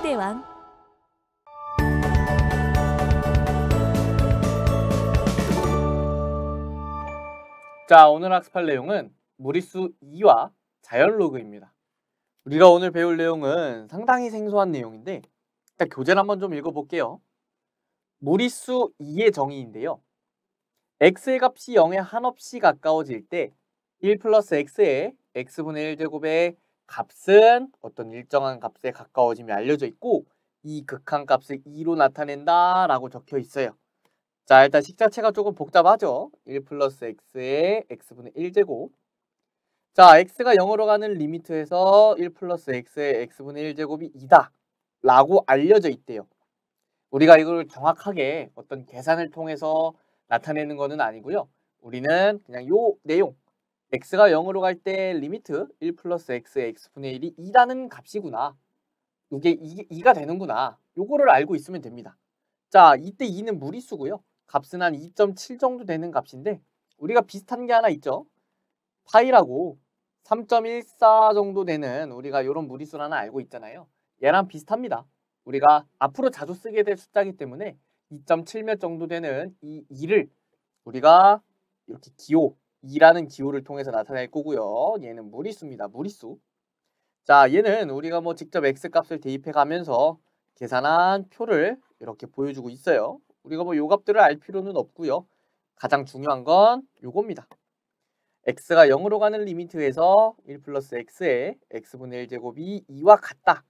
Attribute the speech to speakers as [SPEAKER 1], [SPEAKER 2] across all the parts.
[SPEAKER 1] 대왕.
[SPEAKER 2] 자, 오늘 학습할 내용은 무리수 2와 자연로그입니다. 우리가 오늘 배울 내용은 상당히 생소한 내용인데 일단 교재를 한번 좀 읽어볼게요. 무리수 2의 정의인데요. x의 값이 0에 한없이 가까워질 때 1 플러스 x의 x분의 1제곱의 값은 어떤 일정한 값에 가까워짐이 알려져 있고 이 극한값을 2로 나타낸다 라고 적혀 있어요. 자, 일단 식 자체가 조금 복잡하죠. 1 플러스 x의 x분의 1제곱. 자, x가 0으로 가는 리미트에서 1 플러스 x의 x분의 1제곱이 2다 라고 알려져 있대요. 우리가 이걸 정확하게 어떤 계산을 통해서 나타내는 것은 아니고요. 우리는 그냥 요 내용, x가 0으로 갈 때 리미트 1 플러스 x의 x분의 1이 2라는 값이구나. 이게 2가 되는구나. 요거를 알고 있으면 됩니다. 자, 이때 2는 무리수고요. 값은 한 2.7 정도 되는 값인데 우리가 비슷한 게 하나 있죠. 파이라고 3.14 정도 되는 우리가 이런 무리수를 하나 알고 있잖아요. 얘랑 비슷합니다. 우리가 앞으로 자주 쓰게 될 숫자이기 때문에 2.7 몇 정도 되는 이 2를 우리가 이렇게 기호, 2라는 기호를 통해서 나타낼 거고요. 얘는 무리수입니다. 무리수. 자, 얘는 우리가 뭐 직접 x값을 대입해 가면서 계산한 표를 이렇게 보여주고 있어요. 우리가 뭐 요 값들을 알 필요는 없고요. 가장 중요한 건 요겁니다. x가 0으로 가는 리미트에서 1 플러스 x의 x분의 1제곱이 2와 같다.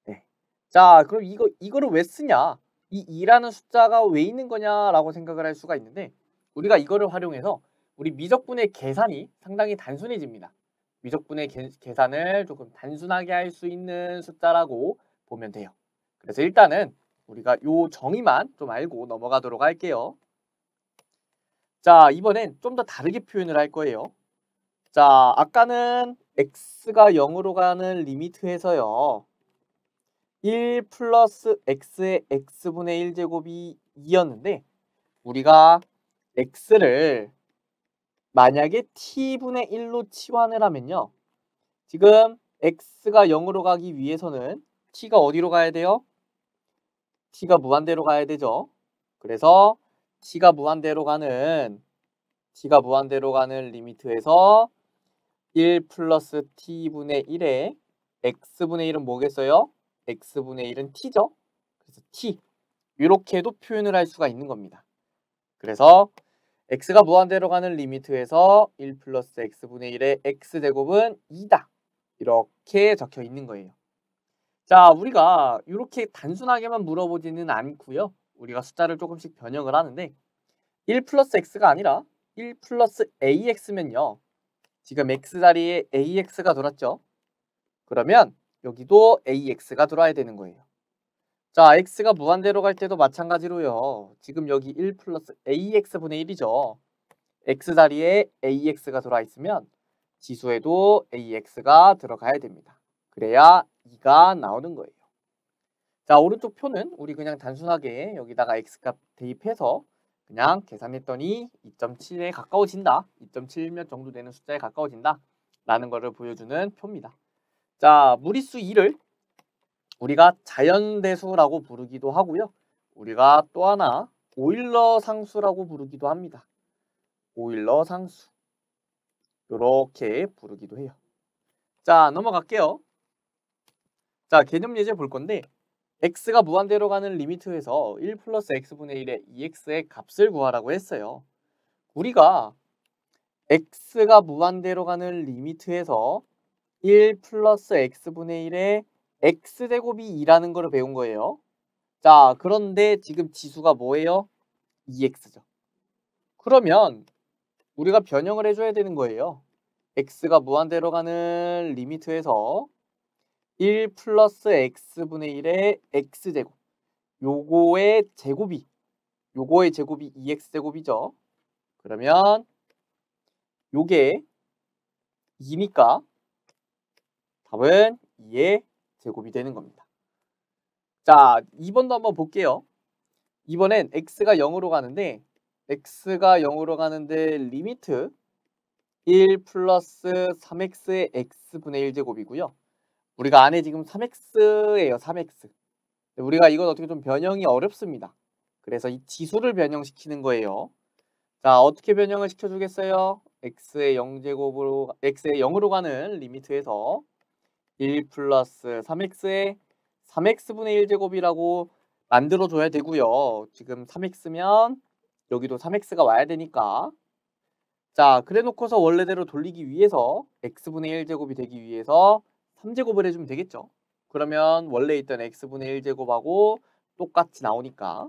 [SPEAKER 2] 네. 자, 그럼 이거를 왜 쓰냐? 이 2라는 숫자가 왜 있는 거냐라고 생각을 할 수가 있는데 우리가 이거를 활용해서 우리 미적분의 계산이 상당히 단순해집니다. 미적분의 계산을 조금 단순하게 할 수 있는 숫자라고 보면 돼요. 그래서 일단은 우리가 요 정의만 좀 알고 넘어가도록 할게요. 자, 이번엔 좀 더 다르게 표현을 할 거예요. 자, 아까는 x가 0으로 가는 리미트에서요. 1 플러스 x의 x분의 1제곱이 2였는데 우리가 x를 만약에 t분의 1로 치환을 하면요. 지금 x가 0으로 가기 위해서는 t가 어디로 가야 돼요? t가 무한대로 가야 되죠. 그래서 t가 무한대로 가는 리미트에서 1 플러스 t분의 1에 x분의 1은 뭐겠어요? x분의 1은 t죠. 그래서 t 이렇게도 표현을 할 수가 있는 겁니다. 그래서 x가 무한대로 가는 리미트에서 1 플러스 x분의 1의 x제곱은 2다. 이렇게 적혀 있는 거예요. 자, 우리가 이렇게 단순하게만 물어보지는 않고요. 우리가 숫자를 조금씩 변형을 하는데 1 플러스 x가 아니라 1 플러스 ax면요. 지금 x 자리에 ax가 돌았죠. 그러면 여기도 ax가 돌아야 되는 거예요. 자, x가 무한대로 갈 때도 마찬가지로요. 지금 여기 1 플러스 ax분의 1이죠. x 자리에 ax가 돌아 있으면 지수에도 ax가 들어가야 됩니다. 그래야 2가 나오는 거예요. 자, 오른쪽 표는 우리 그냥 단순하게 여기다가 x값 대입해서 그냥 계산했더니 2.7에 가까워진다. 2.7 몇 정도 되는 숫자에 가까워진다. 라는 거를 보여주는 표입니다. 자, 무리수 2를 우리가 자연대수라고 부르기도 하고요. 우리가 또 하나 오일러 상수라고 부르기도 합니다. 오일러 상수. 이렇게 부르기도 해요. 자, 넘어갈게요. 자, 개념 예제 볼 건데 x가 무한대로 가는 리미트에서 1 플러스 x분의 1의 2x의 값을 구하라고 했어요. 우리가 x가 무한대로 가는 리미트에서 1 플러스 x분의 1의 x제곱이 2라는 걸 배운 거예요. 자, 그런데 지금 지수가 뭐예요? 2x죠. 그러면 우리가 변형을 해줘야 되는 거예요. x가 무한대로 가는 리미트에서 1 플러스 x분의 1의 x제곱 요거의 제곱이 2x제곱이죠. 그러면 요게 2니까 답은 2의 제곱이 되는 겁니다. 자, 2번도 한번 볼게요. 이번엔 x가 0으로 가는데 리미트 1 플러스 3x의 x분의 1제곱이고요. 우리가 안에 지금 3x예요. 3x. 우리가 이건 어떻게 좀 변형이 어렵습니다. 그래서 이 지수를 변형시키는 거예요. 자, 어떻게 변형을 시켜주겠어요? x의 0으로 가는 리미트에서 1 플러스 3x의 3x분의 1제곱이라고 만들어줘야 되고요. 지금 3x면 여기도 3x가 와야 되니까. 자, 그래 놓고서 원래대로 돌리기 위해서 x분의 1제곱이 되기 위해서 3제곱을 해주면 되겠죠. 그러면 원래 있던 x분의 1제곱하고 똑같이 나오니까.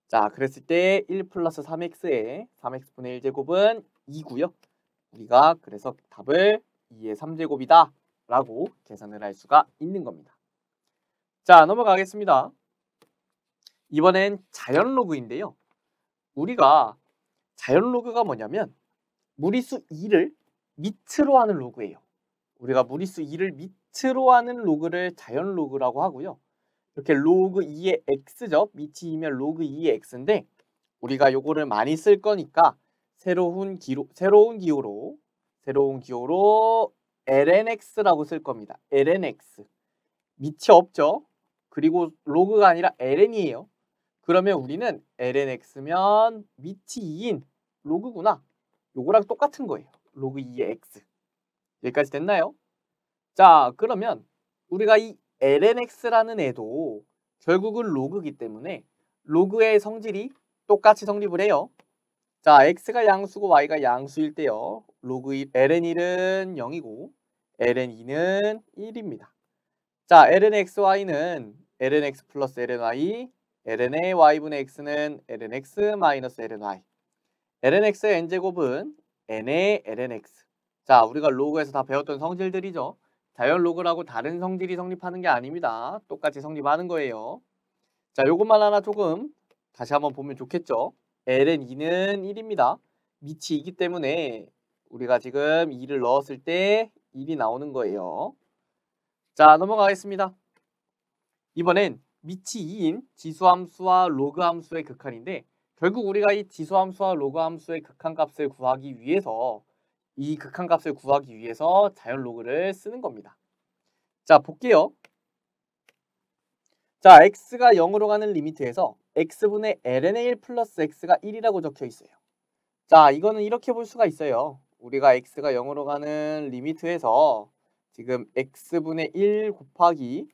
[SPEAKER 2] 자, 그랬을 때 1 플러스 3x의 3x분의 1제곱은 2고요. 우리가 그래서 답을 2의 3제곱이다 라고 계산을 할 수가 있는 겁니다. 자, 넘어가겠습니다. 이번엔 자연 로그인데요. 우리가 자연 로그가 뭐냐면 무리수 2를 밑으로 하는 로그예요. 우리가 무리수 2를 밑으로 하는 로그를 자연 로그라고 하고요. 이렇게 로그 2의 x죠. 밑이 2면 로그 2의 x인데 우리가 요거를 많이 쓸 거니까 새로운 기호로 lnx라고 쓸 겁니다. lnx. 밑이 없죠. 그리고 로그가 아니라 ln이에요. 그러면 우리는 lnx면 밑이 2인 로그구나. 요거랑 똑같은 거예요. 로그 2의 x. 여기까지 됐나요? 자, 그러면 우리가 이 lnx라는 애도 결국은 로그이기 때문에 로그의 성질이 똑같이 성립을 해요. 자, x가 양수고 y가 양수일 때요. 로그 1, ln1은 0이고 ln2는 1입니다. 자, lnxy는 lnx 플러스 lny, ln의 y분의 x는 lnx 마이너스 lny. lnx의 n제곱은 n의 lnx. 자, 우리가 로그에서 다 배웠던 성질들이죠. 자연 로그라고 다른 성질이 성립하는 게 아닙니다. 똑같이 성립하는 거예요. 자, 요것만 하나 조금 다시 한번 보면 좋겠죠. ln2는 1입니다. 밑이 2이기 때문에 우리가 지금 2를 넣었을 때 1이 나오는 거예요. 자, 넘어가겠습니다. 이번엔 밑이 2인 지수함수와 로그함수의 극한인데 결국 우리가 이 지수함수와 로그함수의 극한값을 구하기 위해서 자연 로그를 쓰는 겁니다. 자, 볼게요. 자, x가 0으로 가는 리미트에서 x분의 ln의 1 플러스 x가 1이라고 적혀 있어요. 자, 이거는 이렇게 볼 수가 있어요. 우리가 x가 0으로 가는 리미트에서 지금 x분의 1 곱하기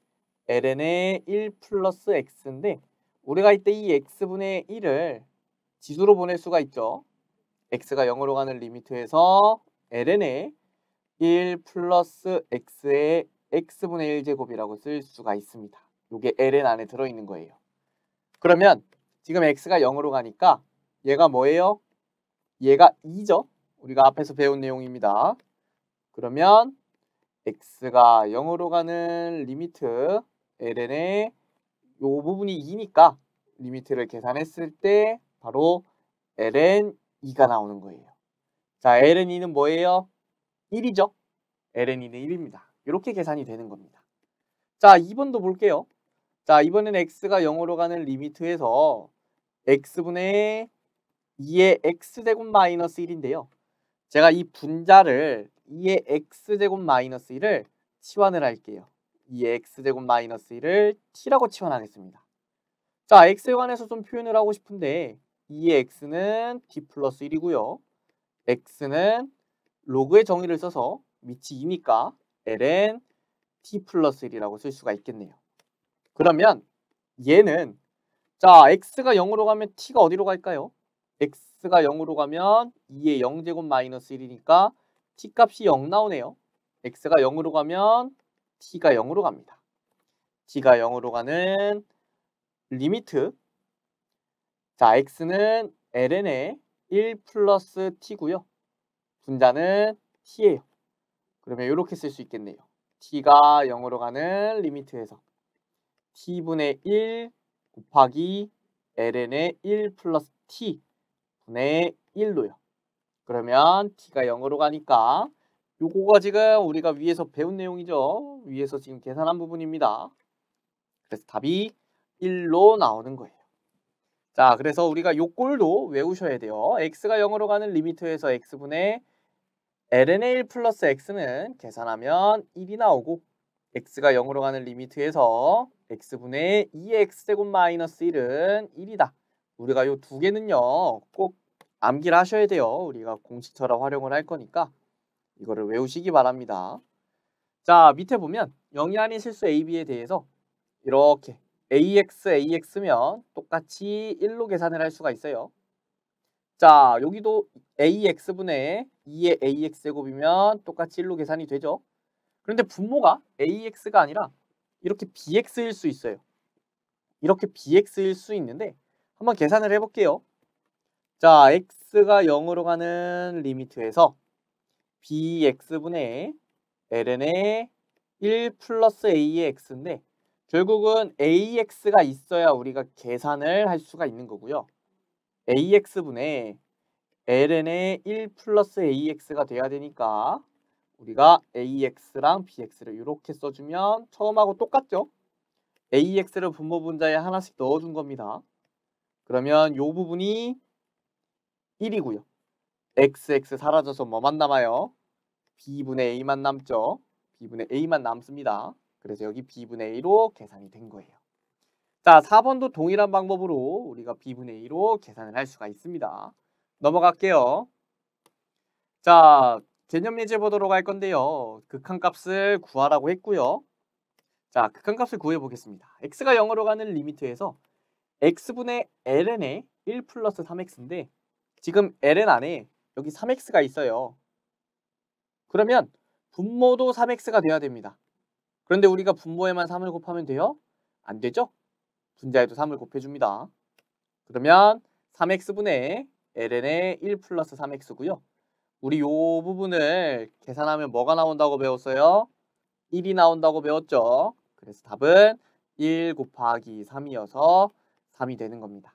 [SPEAKER 2] ln의 1 플러스 x인데 우리가 이때 이 x분의 1을 지수로 보낼 수가 있죠. x가 0으로 가는 리미트에서 ln의 1 플러스 x의 x분의 1제곱이라고 쓸 수가 있습니다. 이게 ln 안에 들어있는 거예요. 그러면 지금 x가 0으로 가니까 얘가 뭐예요? 얘가 2죠? 우리가 앞에서 배운 내용입니다. 그러면 x가 0으로 가는 리미트 ln의 요 부분이 2니까 리미트를 계산했을 때 바로 ln2가 나오는 거예요. 자, ln2는 뭐예요? 1이죠? ln2는 1입니다. 이렇게 계산이 되는 겁니다. 자, 2번도 볼게요. 자, 이번엔 x가 0으로 가는 리미트에서 x분의 2의 x제곱 마이너스 1인데요. 제가 이 분자를 2의 x제곱 마이너스 1을 치환을 할게요. 2의 x제곱 마이너스 1을 t라고 치환하겠습니다. 자, x에 관해서 좀 표현을 하고 싶은데 2의 x는 t 플러스 1이고요. x는 로그의 정의를 써서 밑이 2니까 ln t 플러스 1이라고 쓸 수가 있겠네요. 그러면 얘는 자, x가 0으로 가면 t가 어디로 갈까요? x가 0으로 가면 2의 0제곱 마이너스 1이니까 t 값이 0 나오네요. x가 0으로 가면 t가 0으로 갑니다. t가 0으로 가는 리미트. 자, x는 ln의 1 플러스 t고요. 분자는 t예요. 그러면 이렇게 쓸 수 있겠네요. t가 0으로 가는 리미트에서 t분의 1 곱하기 ln의 1 플러스 t 분의 1로요. 그러면 t가 0으로 가니까 요거가 지금 우리가 위에서 배운 내용이죠. 위에서 지금 계산한 부분입니다. 그래서 답이 1로 나오는 거예요. 자, 그래서 우리가 요 꼴도 외우셔야 돼요. x가 0으로 가는 리미트에서 x분의 ln의 1 플러스 x는 계산하면 1이 나오고 x가 0으로 가는 리미트에서 x분의 2의 x제곱 마이너스 1은 1이다. 우리가 요 두 개는요 꼭 암기를 하셔야 돼요. 우리가 공식처럼 활용을 할 거니까 이거를 외우시기 바랍니다. 자, 밑에 보면 0이 아닌 실수 AB에 대해서 이렇게 AX면 똑같이 1로 계산을 할 수가 있어요. 자, 여기도 AX분의 2의 AX제곱이면 똑같이 1로 계산이 되죠. 그런데 분모가 AX가 아니라 이렇게 BX일 수 있어요. 이렇게 BX일 수 있는데 한번 계산을 해볼게요. 자, X가 0으로 가는 리미트에서 BX분의 ln의 1 플러스 A의 X인데 결국은 AX가 있어야 우리가 계산을 할 수가 있는 거고요. AX분의 ln의 1 플러스 AX가 돼야 되니까 우리가 AX랑 BX를 이렇게 써주면 처음하고 똑같죠? AX를 분모 분자에 하나씩 넣어준 겁니다. 그러면 이 부분이 1이고요. XX 사라져서 뭐만 남아요? B분의 A만 남죠? B분의 A만 남습니다. 그래서 여기 B분의 A로 계산이 된 거예요. 자, 4번도 동일한 방법으로 우리가 B분의 A로 계산을 할 수가 있습니다. 넘어갈게요. 자, 개념 예제 보도록 할 건데요. 극한값을 구하라고 했고요. 자, 극한값을 구해보겠습니다. x가 0으로 가는 리미트에서 x분의 ln의 1 플러스 3x인데 지금 ln 안에 여기 3x가 있어요. 그러면 분모도 3x가 돼야 됩니다. 그런데 우리가 분모에만 3을 곱하면 돼요? 안 되죠? 분자에도 3을 곱해줍니다. 그러면 3x분의 ln의 1 플러스 3x고요. 우리 요 부분을 계산하면 뭐가 나온다고 배웠어요? 1이 나온다고 배웠죠? 그래서 답은 1 곱하기 3이어서 3이 되는 겁니다.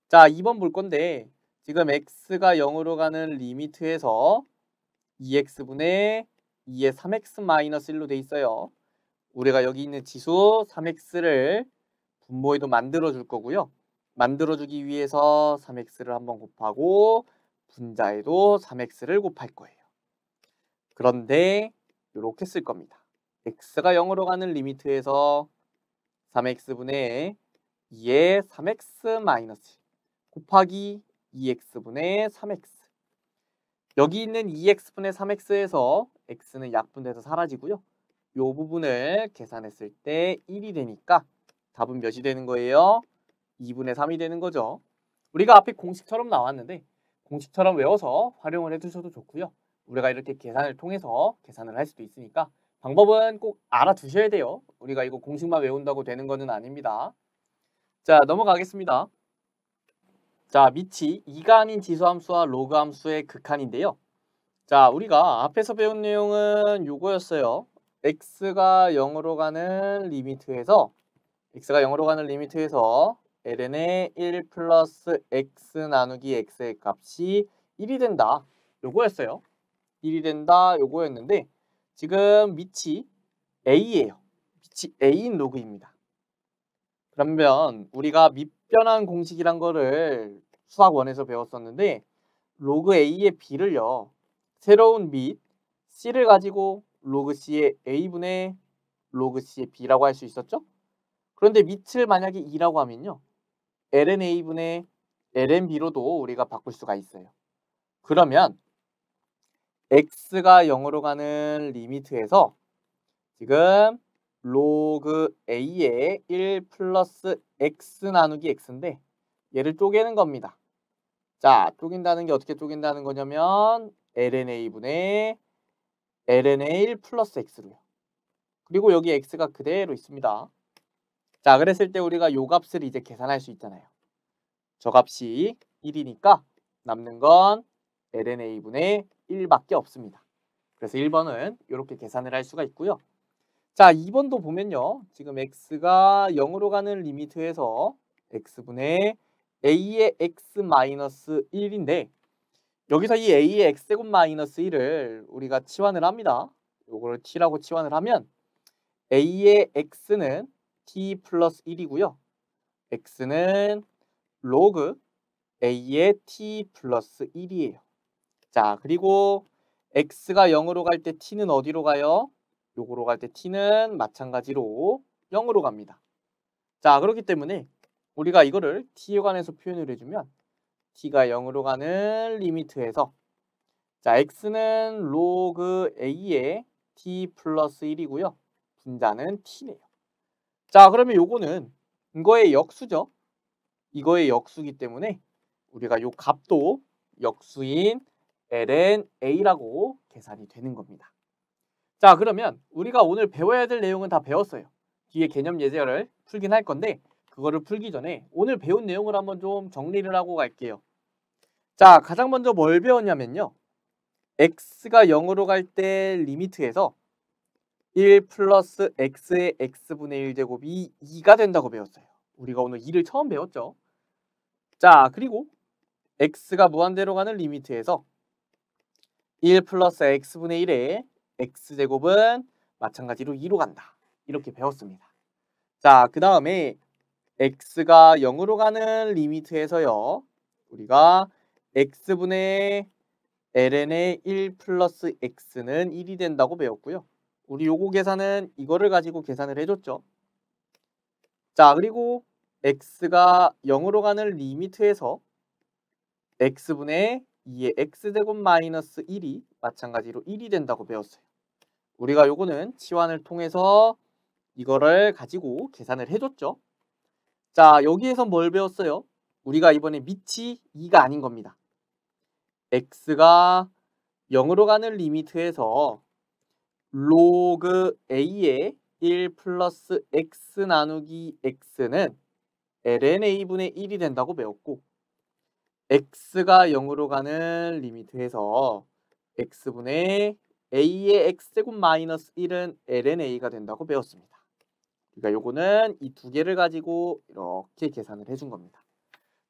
[SPEAKER 2] 자, 2번 볼 건데 지금 x가 0으로 가는 리미트에서 2x분의 2의 3x 마이너스 1로 돼 있어요. 우리가 여기 있는 지수 3x를 분모에도 만들어 줄 거고요. 만들어 주기 위해서 3x를 한번 곱하고 분자에도 3x를 곱할 거예요. 그런데 이렇게 쓸 겁니다. x가 0으로 가는 리미트에서 3x분의 2의 3x 마이너스 곱하기 2x분의 3x. 여기 있는 2x분의 3x에서 x는 약분돼서 사라지고요. 이 부분을 계산했을 때 1이 되니까 답은 몇이 되는 거예요? 2분의 3이 되는 거죠. 우리가 앞에 공식처럼 나왔는데 공식처럼 외워서 활용을 해두셔도 좋고요. 우리가 이렇게 계산을 통해서 계산을 할 수도 있으니까 방법은 꼭 알아두셔야 돼요. 우리가 이거 공식만 외운다고 되는 거는 아닙니다. 자, 넘어가겠습니다. 자, 밑이 2가 아닌 지수함수와 로그 함수의 극한인데요. 자, 우리가 앞에서 배운 내용은 요거였어요. x가 0으로 가는 리미트에서 ln의 1 플러스 x 나누기 x의 값이 1이 된다. 요거였어요. 1이 된다. 요거였는데 지금 밑이 a예요. 밑이 a인 로그입니다. 그러면 우리가 밑변환 공식이란 거를 수학 1에서 배웠었는데 로그 a의 b를요. 새로운 밑 c를 가지고 로그 c의 a분의 로그 c의 b라고 할 수 있었죠? 그런데 밑을 만약에 2라고 하면요. ln a분의 ln b로도 우리가 바꿀 수가 있어요. 그러면 x가 0으로 가는 리미트에서 지금 로그 a의 1 플러스 x 나누기 x인데 얘를 쪼개는 겁니다. 자, 쪼갠다는 게 어떻게 쪼갠다는 거냐면 ln a분의 ln의 1 플러스 x로요. 그리고 여기 x가 그대로 있습니다. 자, 그랬을 때 우리가 요 값을 이제 계산할 수 있잖아요. 저 값이 1이니까 남는 건 ln a분의 1밖에 없습니다. 그래서 1번은 이렇게 계산을 할 수가 있고요. 자, 2번도 보면요. 지금 x가 0으로 가는 리미트에서 x분의 a의 x 마이너스 1인데 여기서 이 a의 x제곱 마이너스 1을 우리가 치환을 합니다. 요거를 t라고 치환을 하면 a의 x는 t 플러스 1이고요. x는 로그 a의 t 플러스 1이에요. 자, 그리고 x가 0으로 갈 때 t는 어디로 가요? 요거로 갈 때 t는 마찬가지로 0으로 갑니다. 자, 그렇기 때문에 우리가 이거를 t에 관해서 표현을 해주면 t가 0으로 가는 리미트에서 자, x는 로그 a의 t 플러스 1이고요. 분자는 t네요. 자, 그러면 요거는 이거의 역수죠. 이거의 역수기 때문에 우리가 요 값도 역수인 ln a라고 계산이 되는 겁니다. 자, 그러면 우리가 오늘 배워야 될 내용은 다 배웠어요. 뒤에 개념 예제를 풀긴 할 건데 그거를 풀기 전에 오늘 배운 내용을 한번 좀 정리를 하고 갈게요. 자, 가장 먼저 뭘 배웠냐면요. x가 0으로 갈 때 리미트에서 1 플러스 x의 x분의 1제곱이 2가 된다고 배웠어요. 우리가 오늘 2를 처음 배웠죠. 자, 그리고 x가 무한대로 가는 리미트에서 1 플러스 x분의 1의 x제곱은 마찬가지로 2로 간다. 이렇게 배웠습니다. 자, 그 다음에 x가 0으로 가는 리미트에서요. 우리가 x분의 ln의 1 플러스 x는 1이 된다고 배웠고요. 우리 요거 계산은 이거를 가지고 계산을 해줬죠. 자, 그리고 x가 0으로 가는 리미트에서 x분의 2의 x제곱 마이너스 1이 마찬가지로 1이 된다고 배웠어요. 우리가 요거는 치환을 통해서 이거를 가지고 계산을 해줬죠. 자, 여기에서 뭘 배웠어요? 우리가 이번에 밑이 2가 아닌 겁니다. x가 0으로 가는 리미트에서 로그 a의 1 플러스 x 나누기 x는 ln a분의 1이 된다고 배웠고 x가 0으로 가는 리미트에서 x분의 a의 x제곱 마이너스 1은 ln a가 된다고 배웠습니다. 그러니까 요거는 이 두 개를 가지고 이렇게 계산을 해준 겁니다.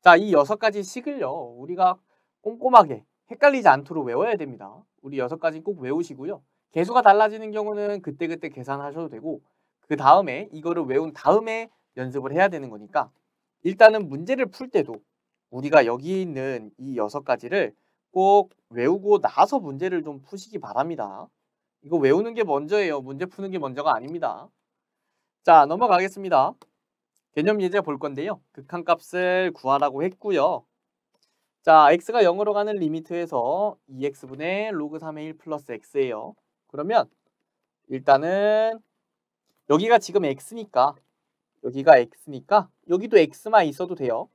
[SPEAKER 2] 자, 이 6가지 식을요. 우리가 꼼꼼하게 헷갈리지 않도록 외워야 됩니다. 우리 6가지 꼭 외우시고요. 개수가 달라지는 경우는 그때그때 계산하셔도 되고 그 다음에 이거를 외운 다음에 연습을 해야 되는 거니까 일단은 문제를 풀 때도 우리가 여기 있는 이 6가지를 꼭 외우고 나서 문제를 좀 푸시기 바랍니다. 이거 외우는 게 먼저예요. 문제 푸는 게 먼저가 아닙니다. 자, 넘어가겠습니다. 개념 예제 볼 건데요. 극한값을 구하라고 했고요. 자, x가 0으로 가는 리미트에서 2x분의 로그 3의 1 플러스 x예요. 그러면 일단은 여기가 지금 x니까 여기가 x니까 여기도 x만 있어도 돼요.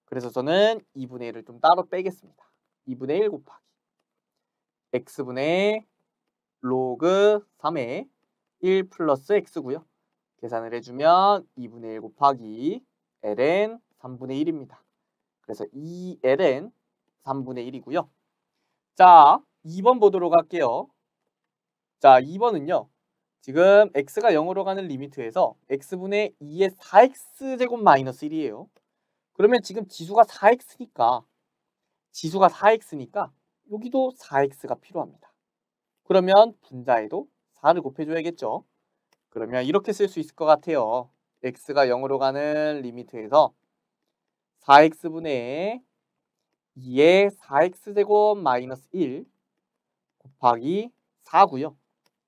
[SPEAKER 2] 그래서 저는 2분의 1을 좀 따로 빼겠습니다. 2분의 1 곱하기 x분의 로그 3의 1 플러스 x고요. 계산을 해주면 2분의 1 곱하기 ln 3분의 1입니다. 그래서 2ln 3분의 1이고요. 자, 2번 보도록 할게요. 자, 2번은요. 지금 x가 0으로 가는 리미트에서 x분의 2의 4x제곱 마이너스 1이에요. 그러면 지금 지수가 4x니까 여기도 4x가 필요합니다. 그러면 분자에도 4를 곱해줘야겠죠. 그러면 이렇게 쓸 수 있을 것 같아요. x가 0으로 가는 리미트에서 4x분의 2의 4x제곱 마이너스 1 곱하기 4고요.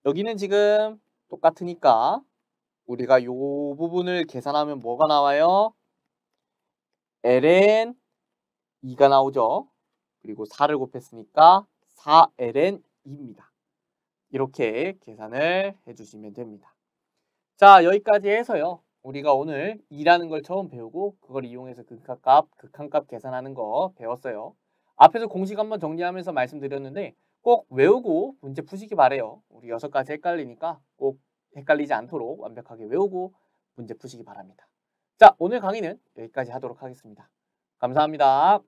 [SPEAKER 2] 여기는 지금 똑같으니까 우리가 이 부분을 계산하면 뭐가 나와요? ln 2가 나오죠. 그리고 4를 곱했으니까 4ln 2입니다. 이렇게 계산을 해주시면 됩니다. 자, 여기까지 해서요. 우리가 오늘 2라는 걸 처음 배우고 그걸 이용해서 극한값 계산하는 거 배웠어요. 앞에서 공식 한번 정리하면서 말씀드렸는데 꼭 외우고 문제 푸시기 바래요. 우리 6가지 헷갈리니까 꼭 헷갈리지 않도록 완벽하게 외우고 문제 푸시기 바랍니다. 자, 오늘 강의는 여기까지 하도록 하겠습니다. 감사합니다.